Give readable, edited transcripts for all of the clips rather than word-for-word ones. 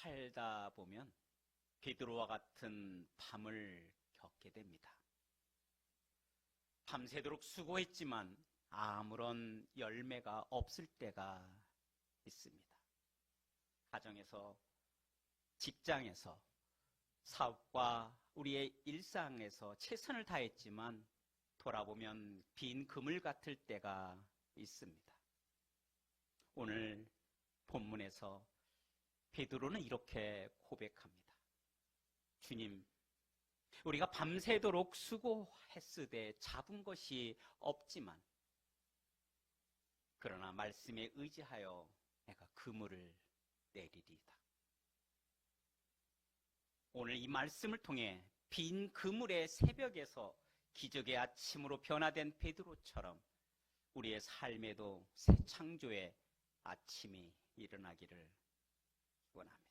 살다 보면 베드로와 같은 밤을 겪게 됩니다. 밤새도록 수고했지만 아무런 열매가 없을 때가 있습니다. 가정에서, 직장에서, 사업과 우리의 일상에서 최선을 다했지만 돌아보면 빈 그물 같을 때가 있습니다. 오늘 본문에서 베드로는 이렇게 고백합니다. 주님, 우리가 밤새도록 수고했으되 잡은 것이 없지만 그러나 말씀에 의지하여 내가 그물을 내리리이다. 오늘 이 말씀을 통해 빈 그물의 새벽에서 기적의 아침으로 변화된 베드로처럼 우리의 삶에도 새 창조의 아침이 일어나기를 원합니다.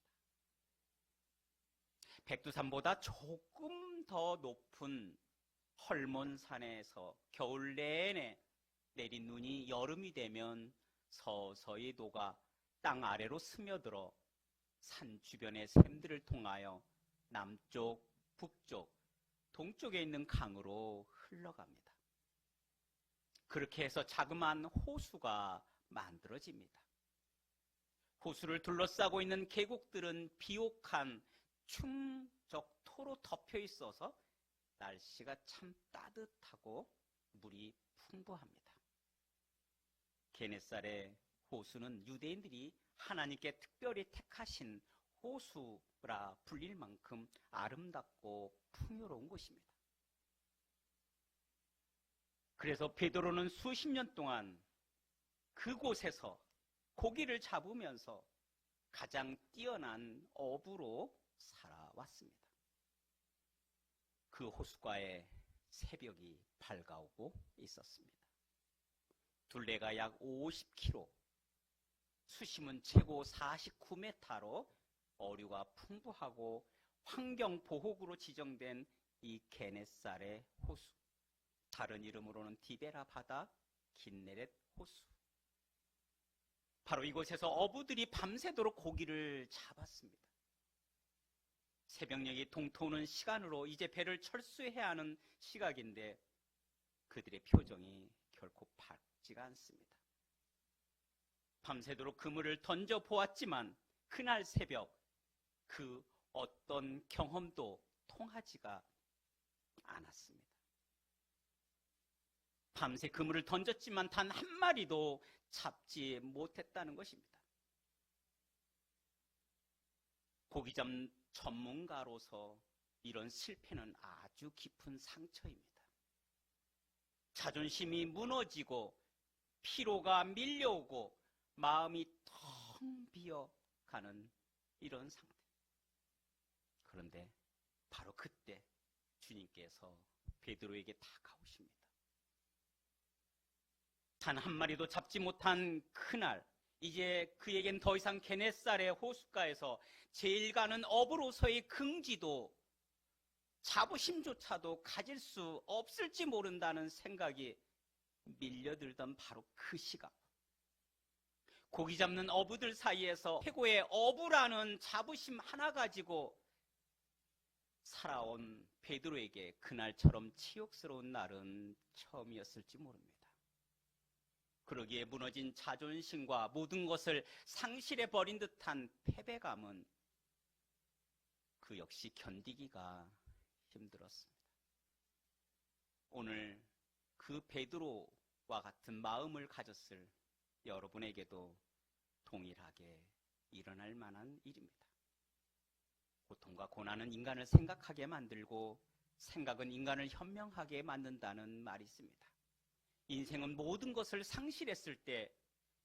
백두산보다 조금 더 높은 헐몬산에서 겨울 내내 내린 눈이 여름이 되면 서서히 녹아 땅 아래로 스며들어 산 주변의 샘들을 통하여 남쪽, 북쪽, 동쪽에 있는 강으로 흘러갑니다. 그렇게 해서 자그마한 호수가 만들어집니다. 호수를 둘러싸고 있는 계곡들은 비옥한 충적토로 덮여 있어서 날씨가 참 따뜻하고 물이 풍부합니다. 게네사렛 호수는 유대인들이 하나님께 특별히 택하신 호수라 불릴 만큼 아름답고 풍요로운 곳입니다. 그래서 베드로는 수십 년 동안 그곳에서 고기를 잡으면서 가장 뛰어난 어부로 살아왔습니다. 그 호숫가에 새벽이 밝아오고 있었습니다. 둘레가 약 50km, 수심은 최고 49m로 어류가 풍부하고 환경보호구로 지정된 이 게네사렛 호수, 다른 이름으로는 디베라 바다, 긴네렛 호수. 바로 이곳에서 어부들이 밤새도록 고기를 잡았습니다. 새벽녘이 동토는 시간으로 이제 배를 철수해야 하는 시각인데 그들의 표정이 결코 밝지가 않습니다. 밤새도록 그물을 던져 보았지만 그날 새벽 그 어떤 경험도 통하지가 않았습니다. 밤새 그물을 던졌지만 단 한 마리도 잡지 못했다는 것입니다. 고기잡 전문가로서 이런 실패는 아주 깊은 상처입니다. 자존심이 무너지고 피로가 밀려오고 마음이 텅 비어가는 이런 상태. 그런데 바로 그때 주님께서 베드로에게 다가오십니다. 단 한 마리도 잡지 못한 그날, 이제 그에겐 더 이상 게네사렛 호숫가에서 제일 가는 어부로서의 긍지도 자부심조차도 가질 수 없을지 모른다는 생각이 밀려들던 바로 그 시각, 고기 잡는 어부들 사이에서 최고의 어부라는 자부심 하나 가지고 살아온 베드로에게 그날처럼 치욕스러운 날은 처음이었을지 모릅니다. 그러기에 무너진 자존심과 모든 것을 상실해버린 듯한 패배감은 그 역시 견디기가 힘들었습니다. 오늘 그 베드로와 같은 마음을 가졌을 여러분에게도 동일하게 일어날 만한 일입니다. 고통과 고난은 인간을 생각하게 만들고 생각은 인간을 현명하게 만든다는 말이 있습니다. 인생은 모든 것을 상실했을 때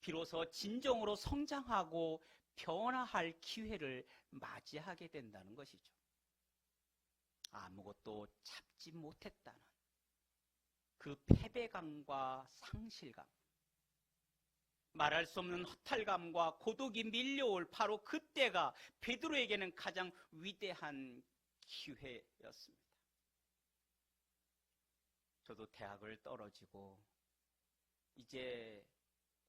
비로소 진정으로 성장하고 변화할 기회를 맞이하게 된다는 것이죠. 아무것도 잡지 못했다는 그 패배감과 상실감, 말할 수 없는 허탈감과 고독이 밀려올 바로 그때가 베드로에게는 가장 위대한 기회였습니다. 저도 대학을 떨어지고 이제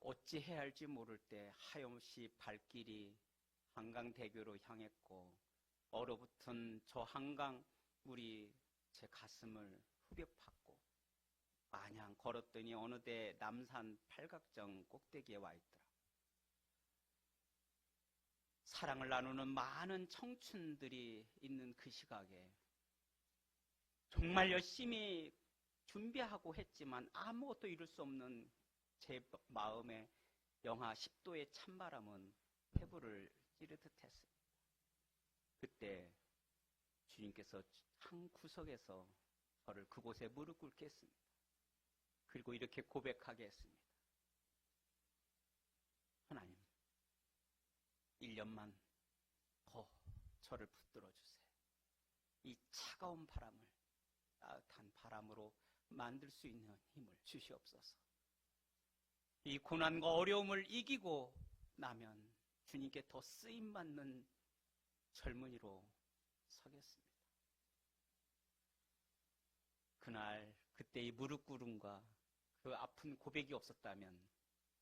어찌해야 할지 모를 때 하염없이 발길이 한강대교로 향했고 얼어붙은 저 한강 물이 제 가슴을 후벼 팠고 마냥 걸었더니 어느새 남산 팔각정 꼭대기에 와 있더라. 사랑을 나누는 많은 청춘들이 있는 그 시각에 정말 열심히 준비하고 했지만 아무것도 이룰 수 없는 제 마음에 영하 10도의 찬바람은 폐부를 찌르듯 했습니다. 그때 주님께서 한 구석에서 저를 그곳에 무릎 꿇게 했습니다. 그리고 이렇게 고백하게 했습니다. 하나님, 1년만 더 저를 붙들어 주세요. 이 차가운 바람을 따뜻한 바람으로 만들 수 있는 힘을 주시옵소서. 이 고난과 어려움을 이기고 나면 주님께 더 쓰임받는 젊은이로 서겠습니다. 그날 그때의 무릎 꿇음과 그 아픈 고백이 없었다면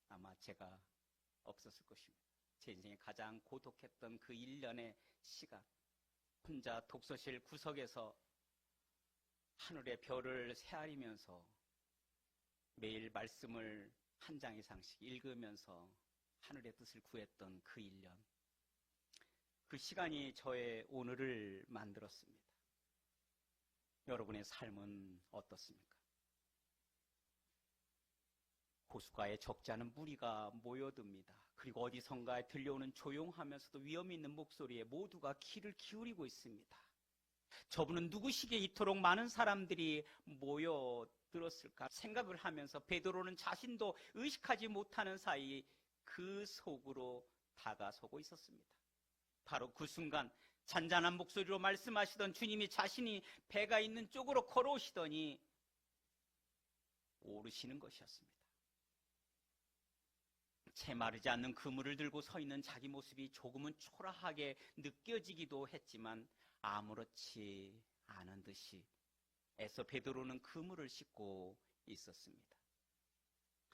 아마 제가 없었을 것입니다. 제 인생에 가장 고독했던 그 1년의 시간, 혼자 독서실 구석에서 하늘의 별을 헤아리면서 매일 말씀을 한 장 이상씩 읽으면서 하늘의 뜻을 구했던 그 1년, 그 시간이 저의 오늘을 만들었습니다. 여러분의 삶은 어떻습니까? 호숫가에 적지 않은 무리가 모여듭니다. 그리고 어디선가 들려오는 조용하면서도 위험이 있는 목소리에 모두가 귀를 기울이고 있습니다. 저분은 누구시기에 이토록 많은 사람들이 모여들었을까 생각을 하면서 베드로는 자신도 의식하지 못하는 사이 그 속으로 다가서고 있었습니다. 바로 그 순간 잔잔한 목소리로 말씀하시던 주님이 자신이 배가 있는 쪽으로 걸어오시더니 오르시는 것이었습니다. 채 마르지 않는 그물을 들고 서 있는 자기 모습이 조금은 초라하게 느껴지기도 했지만 아무렇지 않은 듯이 애써 베드로는 그물을 싣고 있었습니다.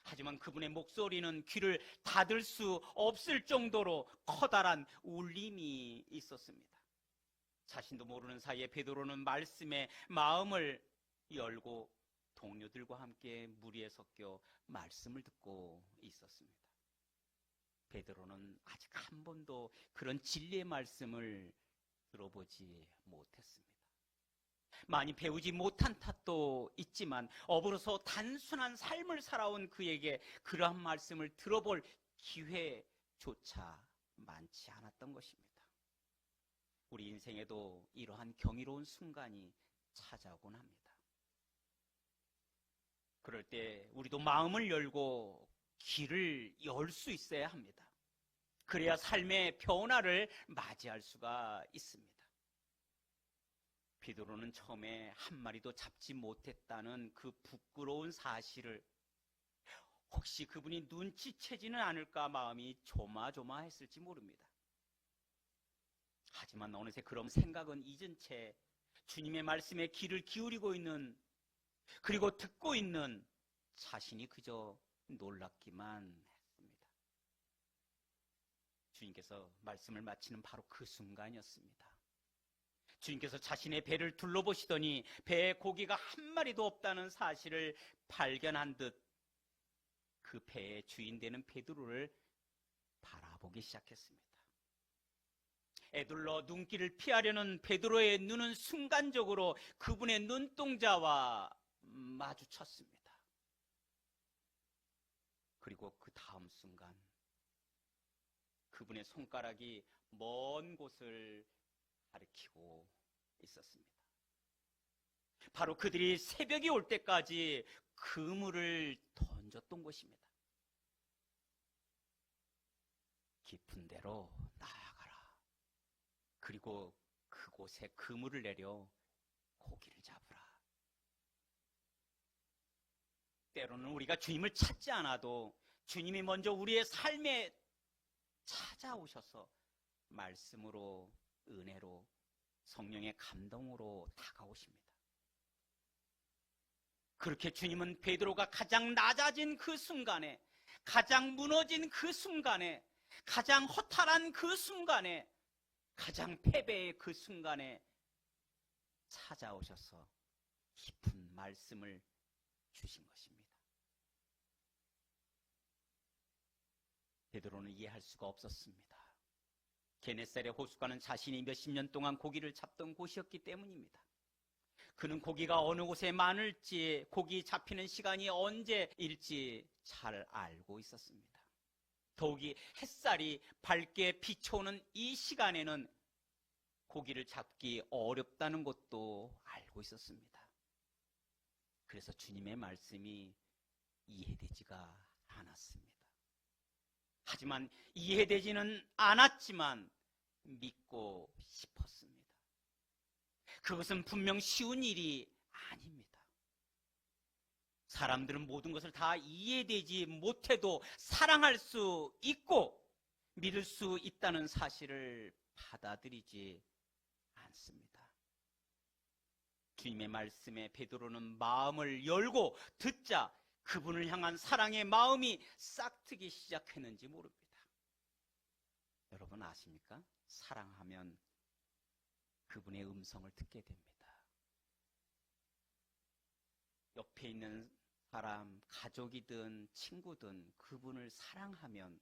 하지만 그분의 목소리는 귀를 닫을 수 없을 정도로 커다란 울림이 있었습니다. 자신도 모르는 사이에 베드로는 말씀에 마음을 열고 동료들과 함께 무리에 섞여 말씀을 듣고 있었습니다. 베드로는 아직 한 번도 그런 진리의 말씀을 들어보지 못했습니다. 많이 배우지 못한 탓도 있지만 업으로서 단순한 삶을 살아온 그에게 그러한 말씀을 들어볼 기회조차 많지 않았던 것입니다. 우리 인생에도 이러한 경이로운 순간이 찾아오곤 합니다. 그럴 때 우리도 마음을 열고 귀를 열 수 있어야 합니다. 그래야 삶의 변화를 맞이할 수가 있습니다. 베드로는 처음에 한 마리도 잡지 못했다는 그 부끄러운 사실을 혹시 그분이 눈치채지는 않을까 마음이 조마조마했을지 모릅니다. 하지만 어느새 그런 생각은 잊은 채 주님의 말씀에 귀를 기울이고 있는, 그리고 듣고 있는 자신이 그저 놀랍기만 했습니다. 주님께서 말씀을 마치는 바로 그 순간이었습니다. 주님께서 자신의 배를 둘러보시더니 배에 고기가 한 마리도 없다는 사실을 발견한 듯 그 배의 주인 되는 베드로를 바라보기 시작했습니다. 애둘러 눈길을 피하려는 베드로의 눈은 순간적으로 그분의 눈동자와 마주쳤습니다. 그리고 그 다음 순간 그분의 손가락이 먼 곳을 가리키고 있었습니다. 바로 그들이 새벽이 올 때까지 그물을 던졌던 곳입니다. 깊은 데로 나아가라. 그리고 그곳에 그물을 내려 고기를 잡으라. 때로는 우리가 주님을 찾지 않아도 주님이 먼저 우리의 삶에 찾아오셔서 말씀으로, 은혜로, 성령의 감동으로 다가오십니다. 그렇게 주님은 베드로가 가장 낮아진 그 순간에, 가장 무너진 그 순간에, 가장 허탈한 그 순간에, 가장 패배의 그 순간에 찾아오셔서 깊은 말씀을 주신 것입니다. 베드로는 이해할 수가 없었습니다. 게네사렛 호숫가는 자신이 몇십 년 동안 고기를 잡던 곳이었기 때문입니다. 그는 고기가 어느 곳에 많을지, 고기 잡히는 시간이 언제일지 잘 알고 있었습니다. 더욱이 햇살이 밝게 비춰오는 이 시간에는 고기를 잡기 어렵다는 것도 알고 있었습니다. 그래서 주님의 말씀이 이해되지가 않았습니다. 하지만 이해되지는 않았지만 믿고 싶었습니다. 그것은 분명 쉬운 일이 아닙니다. 사람들은 모든 것을 다 이해되지 못해도 사랑할 수 있고 믿을 수 있다는 사실을 받아들이지 않습니다. 주님의 말씀에 베드로는 마음을 열고 듣자 그분을 향한 사랑의 마음이 싹트기 시작했는지 모릅니다. 여러분 아십니까? 사랑하면 그분의 음성을 듣게 됩니다. 옆에 있는 사람, 가족이든 친구든 그분을 사랑하면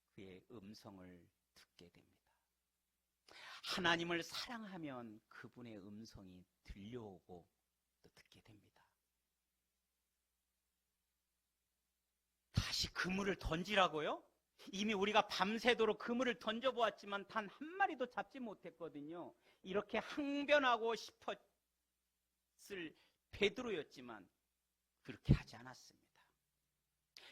그의 음성을 듣게 됩니다. 하나님을 사랑하면 그분의 음성이 들려오고 또 듣게 됩니다. 다시 그물을 던지라고요? 이미 우리가 밤새도록 그물을 던져보았지만 단 한 마리도 잡지 못했거든요. 이렇게 항변하고 싶었을 베드로였지만 그렇게 하지 않았습니다.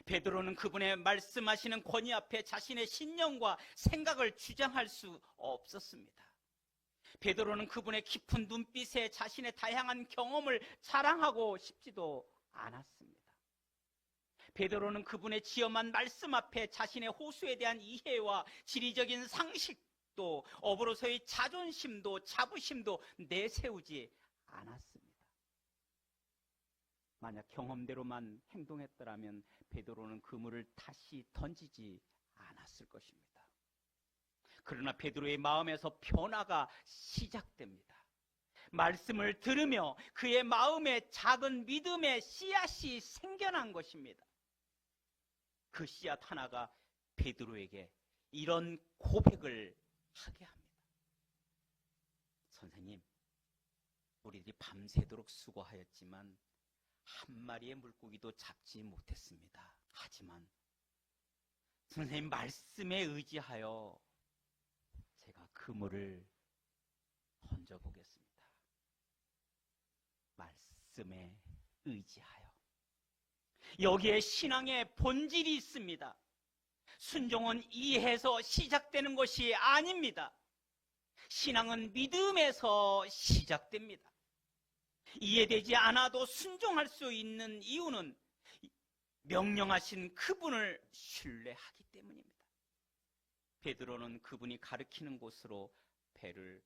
베드로는 그분의 말씀하시는 권위 앞에 자신의 신념과 생각을 주장할 수 없었습니다. 베드로는 그분의 깊은 눈빛에 자신의 다양한 경험을 자랑하고 싶지도 않았습니다. 베드로는 그분의 지엄한 말씀 앞에 자신의 호수에 대한 이해와 지리적인 상식도 업으로서의 자존심도 자부심도 내세우지 않았습니다. 만약 경험대로만 행동했더라면 베드로는 그물을 다시 던지지 않았을 것입니다. 그러나 베드로의 마음에서 변화가 시작됩니다. 말씀을 들으며 그의 마음에 작은 믿음의 씨앗이 생겨난 것입니다. 그 씨앗 하나가 베드로에게 이런 고백을 하게 합니다. 선생님, 우리들이 밤새도록 수고하였지만 한 마리의 물고기도 잡지 못했습니다. 하지만 선생님 말씀에 의지하여 제가 그물을 던져보겠습니다. 말씀에 의지하여. 여기에 신앙의 본질이 있습니다. 순종은 이해에서 시작되는 것이 아닙니다. 신앙은 믿음에서 시작됩니다. 이해되지 않아도 순종할 수 있는 이유는 명령하신 그분을 신뢰하기 때문입니다. 베드로는 그분이 가르치는 곳으로 배를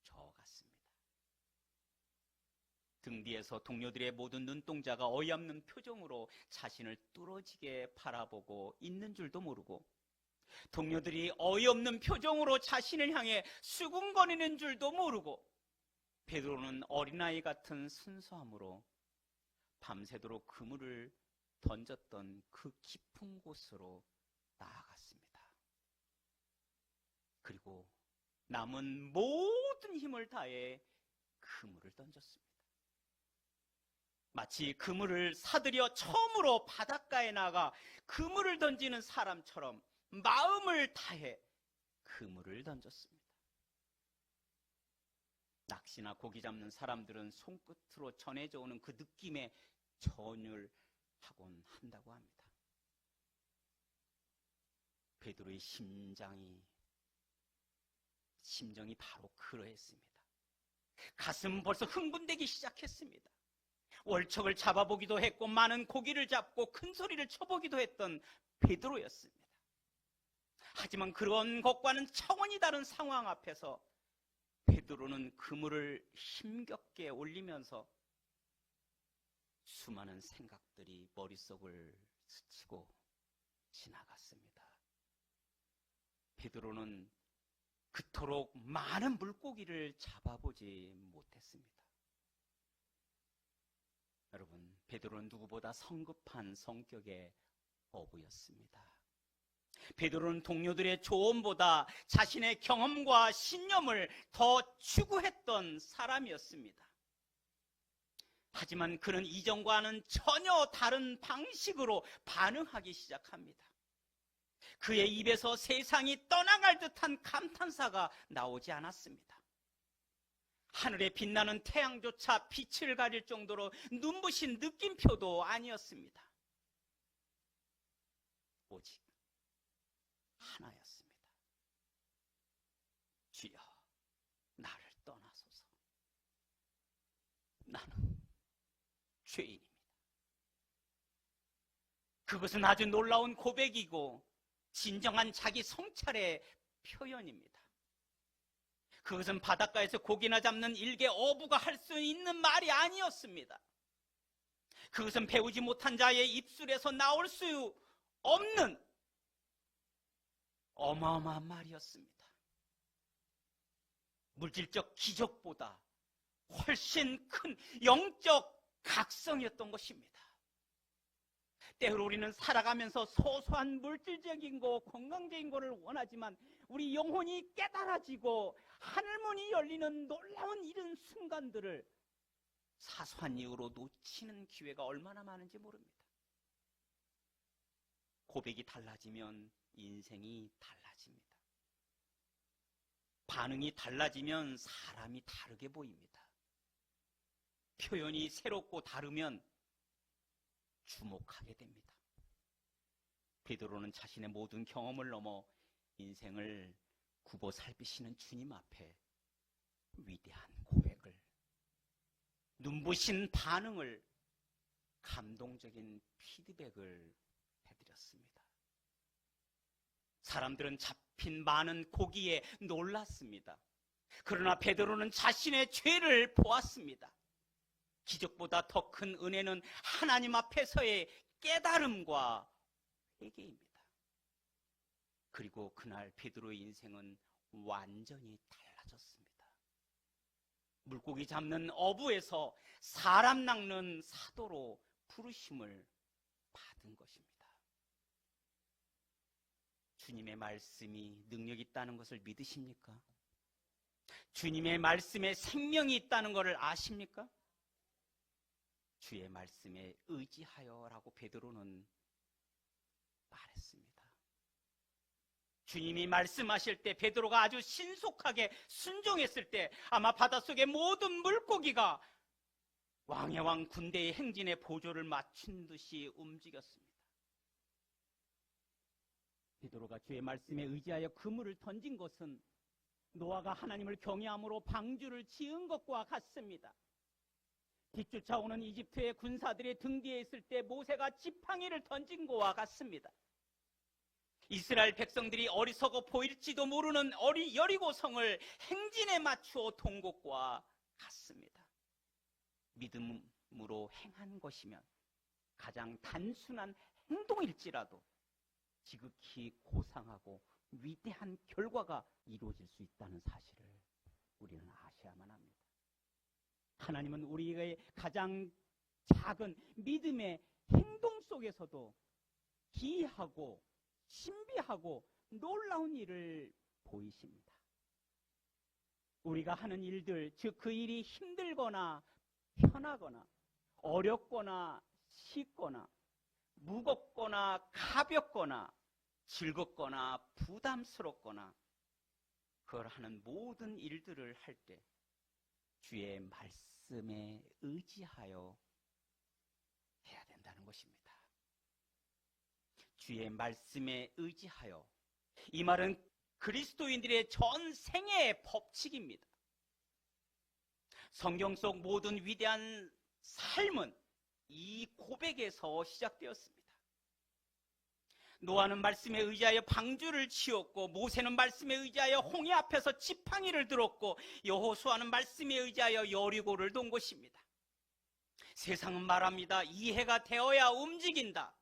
저어갔습니다. 등 뒤에서 동료들의 모든 눈동자가 어이없는 표정으로 자신을 뚫어지게 바라보고 있는 줄도 모르고 동료들이 어이없는 표정으로 자신을 향해 수군거리는 줄도 모르고 베드로는 어린아이 같은 순수함으로 밤새도록 그물을 던졌던 그 깊은 곳으로 나아갔습니다. 그리고 남은 모든 힘을 다해 그물을 던졌습니다. 마치 그물을 사들여 처음으로 바닷가에 나가 그물을 던지는 사람처럼 마음을 다해 그물을 던졌습니다. 낚시나 고기 잡는 사람들은 손끝으로 전해져 오는 그 느낌에 전율하곤 한다고 합니다. 베드로의 심정이 바로 그러했습니다. 가슴은 벌써 흥분되기 시작했습니다. 월척을 잡아보기도 했고 많은 고기를 잡고 큰 소리를 쳐보기도 했던 베드로였습니다. 하지만 그런 것과는 차원이 다른 상황 앞에서 베드로는 그물을 힘겹게 올리면서 수많은 생각들이 머릿속을 스치고 지나갔습니다. 베드로는 그토록 많은 물고기를 잡아보지 못했습니다. 여러분, 베드로는 누구보다 성급한 성격의 어부였습니다. 베드로는 동료들의 조언보다 자신의 경험과 신념을 더 추구했던 사람이었습니다. 하지만 그는 이전과는 전혀 다른 방식으로 반응하기 시작합니다. 그의 입에서 세상이 떠나갈 듯한 감탄사가 나오지 않았습니다. 하늘에 빛나는 태양조차 빛을 가릴 정도로 눈부신 느낌표도 아니었습니다. 오직 하나였습니다. 주여, 나를 떠나소서. 나는 죄인입니다. 그것은 아주 놀라운 고백이고 진정한 자기 성찰의 표현입니다. 그것은 바닷가에서 고기나 잡는 일개 어부가 할 수 있는 말이 아니었습니다. 그것은 배우지 못한 자의 입술에서 나올 수 없는 어마어마한 말이었습니다. 물질적 기적보다 훨씬 큰 영적 각성이었던 것입니다. 때로 우리는 살아가면서 소소한 물질적인 거, 건강적인 거를 원하지만 우리 영혼이 깨달아지고 하늘문이 열리는 놀라운 이런 순간들을 사소한 이유로 놓치는 기회가 얼마나 많은지 모릅니다. 고백이 달라지면 인생이 달라집니다. 반응이 달라지면 사람이 다르게 보입니다. 표현이 새롭고 다르면 주목하게 됩니다. 베드로는 자신의 모든 경험을 넘어 인생을 굽어 살피시는 주님 앞에 위대한 고백을, 눈부신 반응을, 감동적인 피드백을 해드렸습니다. 사람들은 잡힌 많은 고기에 놀랐습니다. 그러나 베드로는 자신의 죄를 보았습니다. 기적보다 더 큰 은혜는 하나님 앞에서의 깨달음과 회개입니다. 그리고 그날 베드로의 인생은 완전히 달라졌습니다. 물고기 잡는 어부에서 사람 낚는 사도로 부르심을 받은 것입니다. 주님의 말씀이 능력이 있다는 것을 믿으십니까? 주님의 말씀에 생명이 있다는 것을 아십니까? 주의 말씀에 의지하여라고 베드로는 말했습니다. 주님이 말씀하실 때 베드로가 아주 신속하게 순종했을 때 아마 바닷속의 모든 물고기가 왕의 왕 군대의 행진에 보조를 맞춘 듯이 움직였습니다. 베드로가 주의 말씀에 의지하여 그물을 던진 것은 노아가 하나님을 경외함으로 방주를 지은 것과 같습니다. 뒤쫓아오는 이집트의 군사들의 등 뒤에 있을 때 모세가 지팡이를 던진 것과 같습니다. 이스라엘 백성들이 어리석어 보일지도 모르는 여리고성을 행진에 맞추어 돈 것과 같습니다. 믿음으로 행한 것이면 가장 단순한 행동일지라도 지극히 고상하고 위대한 결과가 이루어질 수 있다는 사실을 우리는 아셔야만 합니다. 하나님은 우리의 가장 작은 믿음의 행동 속에서도 기이하고 신비하고 놀라운 일을 보이십니다. 우리가 하는 일들, 즉 그 일이 힘들거나 편하거나 어렵거나 쉽거나 무겁거나 가볍거나 즐겁거나 부담스럽거나 그걸 하는 모든 일들을 할 때 주의 말씀에 의지하여 해야 된다는 것입니다. 주의 말씀에 의지하여, 이 말은 그리스도인들의 전생의 법칙입니다. 성경 속 모든 위대한 삶은 이 고백에서 시작되었습니다. 노아는 말씀에 의지하여 방주를 지었고, 모세는 말씀에 의지하여 홍해 앞에서 지팡이를 들었고, 여호수아는 말씀에 의지하여 여리고를 돈 것입니다. 세상은 말합니다. 이해가 되어야 움직인다.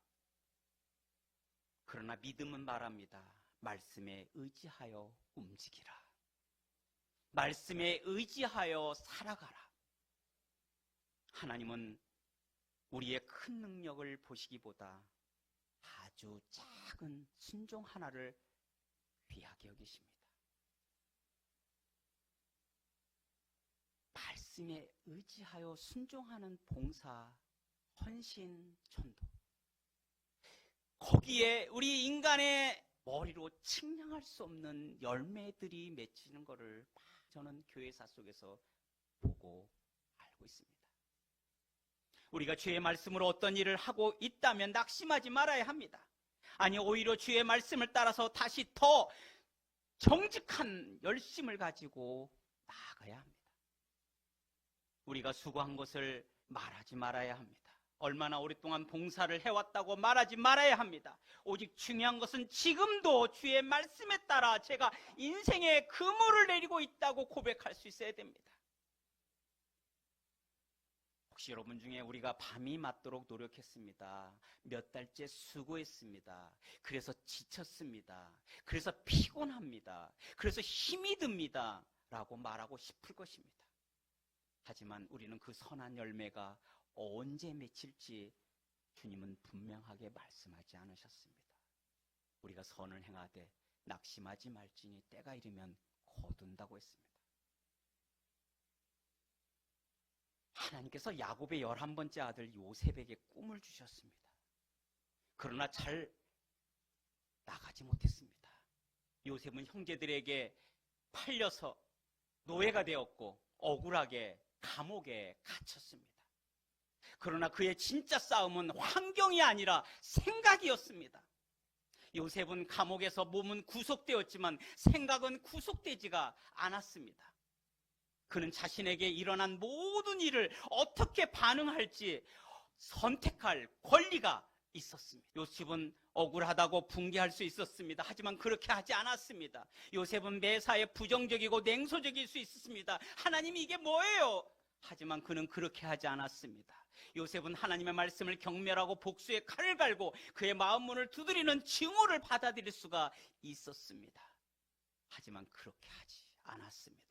그러나 믿음은 말합니다. 말씀에 의지하여 움직이라. 말씀에 의지하여 살아가라. 하나님은 우리의 큰 능력을 보시기보다 아주 작은 순종 하나를 귀하게 여기십니다. 말씀에 의지하여 순종하는 봉사, 헌신, 전도. 거기에 우리 인간의 머리로 측량할 수 없는 열매들이 맺히는 것을 저는 교회사 속에서 보고 알고 있습니다. 우리가 주의 말씀으로 어떤 일을 하고 있다면 낙심하지 말아야 합니다. 아니, 오히려 주의 말씀을 따라서 다시 더 정직한 열심을 가지고 나아가야 합니다. 우리가 수고한 것을 말하지 말아야 합니다. 얼마나 오랫동안 봉사를 해왔다고 말하지 말아야 합니다. 오직 중요한 것은 지금도 주의 말씀에 따라 제가 인생의 그물을 내리고 있다고 고백할 수 있어야 됩니다. 혹시 여러분 중에 우리가 밤이 맞도록 노력했습니다. 몇 달째 수고했습니다. 그래서 지쳤습니다. 그래서 피곤합니다. 그래서 힘이 듭니다. 라고 말하고 싶을 것입니다. 하지만 우리는 그 선한 열매가 언제 맺힐지 주님은 분명하게 말씀하지 않으셨습니다. 우리가 선을 행하되 낙심하지 말지니 때가 이르면 거둔다고 했습니다. 하나님께서 야곱의 11번째 아들 요셉에게 꿈을 주셨습니다. 그러나 잘 나가지 못했습니다. 요셉은 형제들에게 팔려서 노예가 되었고 억울하게 감옥에 갇혔습니다. 그러나 그의 진짜 싸움은 환경이 아니라 생각이었습니다. 요셉은 감옥에서 몸은 구속되었지만 생각은 구속되지가 않았습니다. 그는 자신에게 일어난 모든 일을 어떻게 반응할지 선택할 권리가 있었습니다. 요셉은 억울하다고 분개할 수 있었습니다. 하지만 그렇게 하지 않았습니다. 요셉은 매사에 부정적이고 냉소적일 수 있었습니다. 하나님이 이게 뭐예요? 하지만 그는 그렇게 하지 않았습니다. 요셉은 하나님의 말씀을 경멸하고 복수의 칼을 갈고 그의 마음 문을 두드리는 증오를 받아들일 수가 있었습니다. 하지만 그렇게 하지 않았습니다.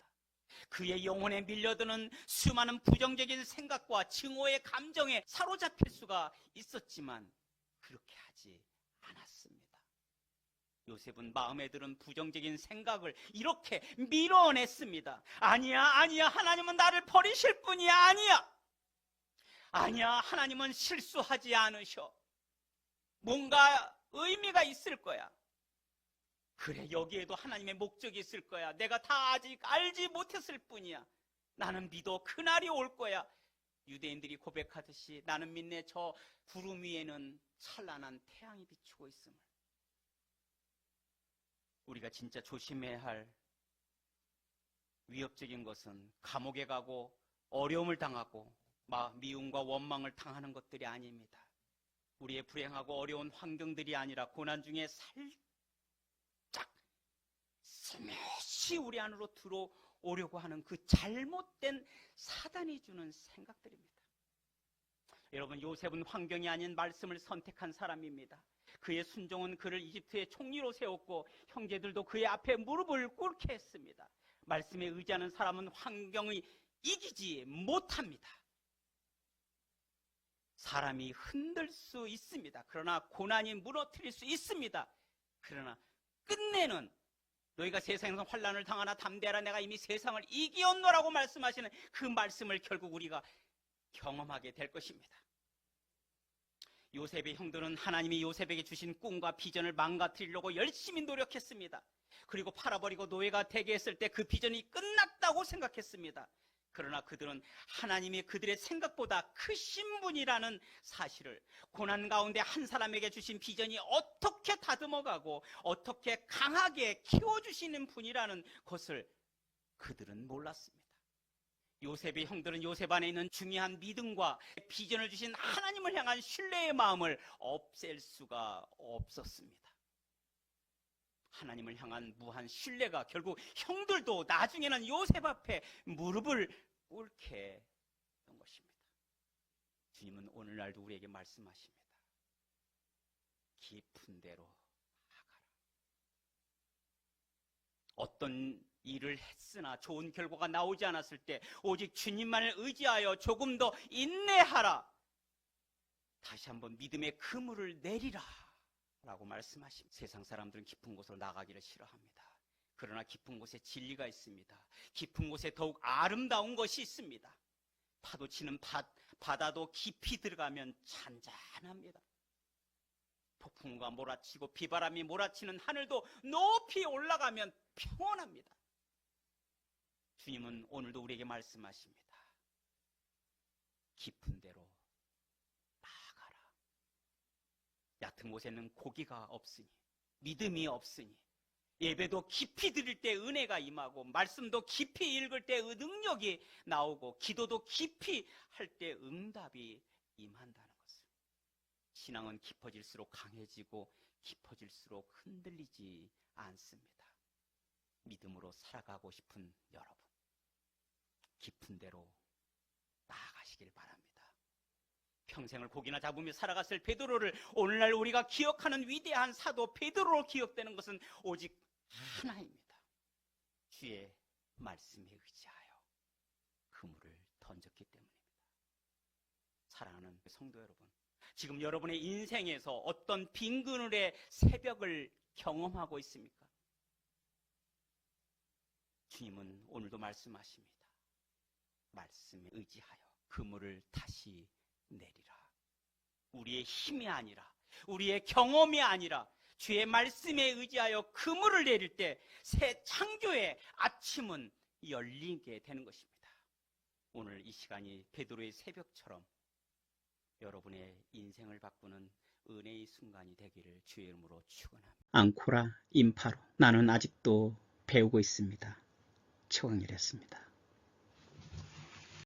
그의 영혼에 밀려드는 수많은 부정적인 생각과 증오의 감정에 사로잡힐 수가 있었지만 그렇게 하지 않았습니다. 요셉은 마음에 드는 부정적인 생각을 이렇게 밀어냈습니다. 아니야, 하나님은 나를 버리실 분이 아니야, 하나님은 실수하지 않으셔. 뭔가 의미가 있을 거야. 그래, 여기에도 하나님의 목적이 있을 거야. 내가 다 아직 알지 못했을 뿐이야. 나는 믿어. 그날이 올 거야. 유대인들이 고백하듯이 나는 믿네. 저 구름 위에는 찬란한 태양이 비추고 있음을. 우리가 진짜 조심해야 할 위협적인 것은 감옥에 가고 어려움을 당하고 미움과 원망을 당하는 것들이 아닙니다. 우리의 불행하고 어려운 환경들이 아니라 고난 중에 스며시 우리 안으로 들어오려고 하는 그 잘못된 사단이 주는 생각들입니다. 여러분, 요셉은 환경이 아닌 말씀을 선택한 사람입니다. 그의 순종은 그를 이집트의 총리로 세웠고 형제들도 그의 앞에 무릎을 꿇게 했습니다. 말씀에 의지하는 사람은 환경이 이기지 못합니다. 사람이 흔들 수 있습니다. 그러나 고난이 무너뜨릴 수 있습니다. 그러나 끝내는 너희가 세상에서 환난을 당하나 담대하라 내가 이미 세상을 이기었노라고 말씀하시는 그 말씀을 결국 우리가 경험하게 될 것입니다. 요셉의 형들은 하나님이 요셉에게 주신 꿈과 비전을 망가뜨리려고 열심히 노력했습니다. 그리고 팔아버리고 노예가 되게 했을 때 그 비전이 끝났다고 생각했습니다. 그러나 그들은 하나님이 그들의 생각보다 크신 분이라는 사실을, 고난 가운데 한 사람에게 주신 비전이 어떻게 다듬어가고 어떻게 강하게 키워주시는 분이라는 것을 그들은 몰랐습니다. 요셉의 형들은 요셉 안에 있는 중요한 믿음과 비전을 주신 하나님을 향한 신뢰의 마음을 없앨 수가 없었습니다. 하나님을 향한 무한 신뢰가 결국 형들도 나중에는 요셉 앞에 무릎을 꿇게 된 것입니다. 주님은 오늘날도 우리에게 말씀하십니다. 깊은 데로 나가라. 어떤 일을 했으나 좋은 결과가 나오지 않았을 때 오직 주님만을 의지하여 조금 더 인내하라. 다시 한번 믿음의 그물을 내리라 라고 말씀하십니다. 세상 사람들은 깊은 곳으로 나가기를 싫어합니다. 그러나 깊은 곳에 진리가 있습니다. 깊은 곳에 더욱 아름다운 것이 있습니다. 파도 치는 바다도 깊이 들어가면 잔잔합니다. 폭풍우가 몰아치고 비바람이 몰아치는 하늘도 높이 올라가면 평온합니다. 주님은 오늘도 우리에게 말씀하십니다. 깊은 데로 나아가라. 얕은 곳에는 고기가 없으니, 믿음이 없으니, 예배도 깊이 드릴 때 은혜가 임하고, 말씀도 깊이 읽을 때 능력이 나오고, 기도도 깊이 할 때 응답이 임한다는 것을. 신앙은 깊어질수록 강해지고 깊어질수록 흔들리지 않습니다. 믿음으로 살아가고 싶은 여러분, 깊은 데로 나아가시길 바랍니다. 평생을 고기나 잡으며 살아갔을 베드로를 오늘날 우리가 기억하는 위대한 사도 베드로로 기억되는 것은 오직 하나입니다. 주의 말씀에 의지하여 그물을 던졌기 때문입니다. 사랑하는 성도 여러분, 지금 여러분의 인생에서 어떤 빈 그늘의 새벽을 경험하고 있습니까? 주님은 오늘도 말씀하십니다. 말씀에 의지하여 그물을 다시 내리라. 우리의 힘이 아니라, 우리의 경험이 아니라 주의 말씀에 의지하여 그물을 내릴 때 새 창조의 아침은 열리게 되는 것입니다. 오늘 이 시간이 베드로의 새벽처럼 여러분의 인생을 바꾸는 은혜의 순간이 되기를 주의 이름으로 축원합니다. 앙코라 임파로 나는 아직도 배우고 있습니다. 최광일이었습니다.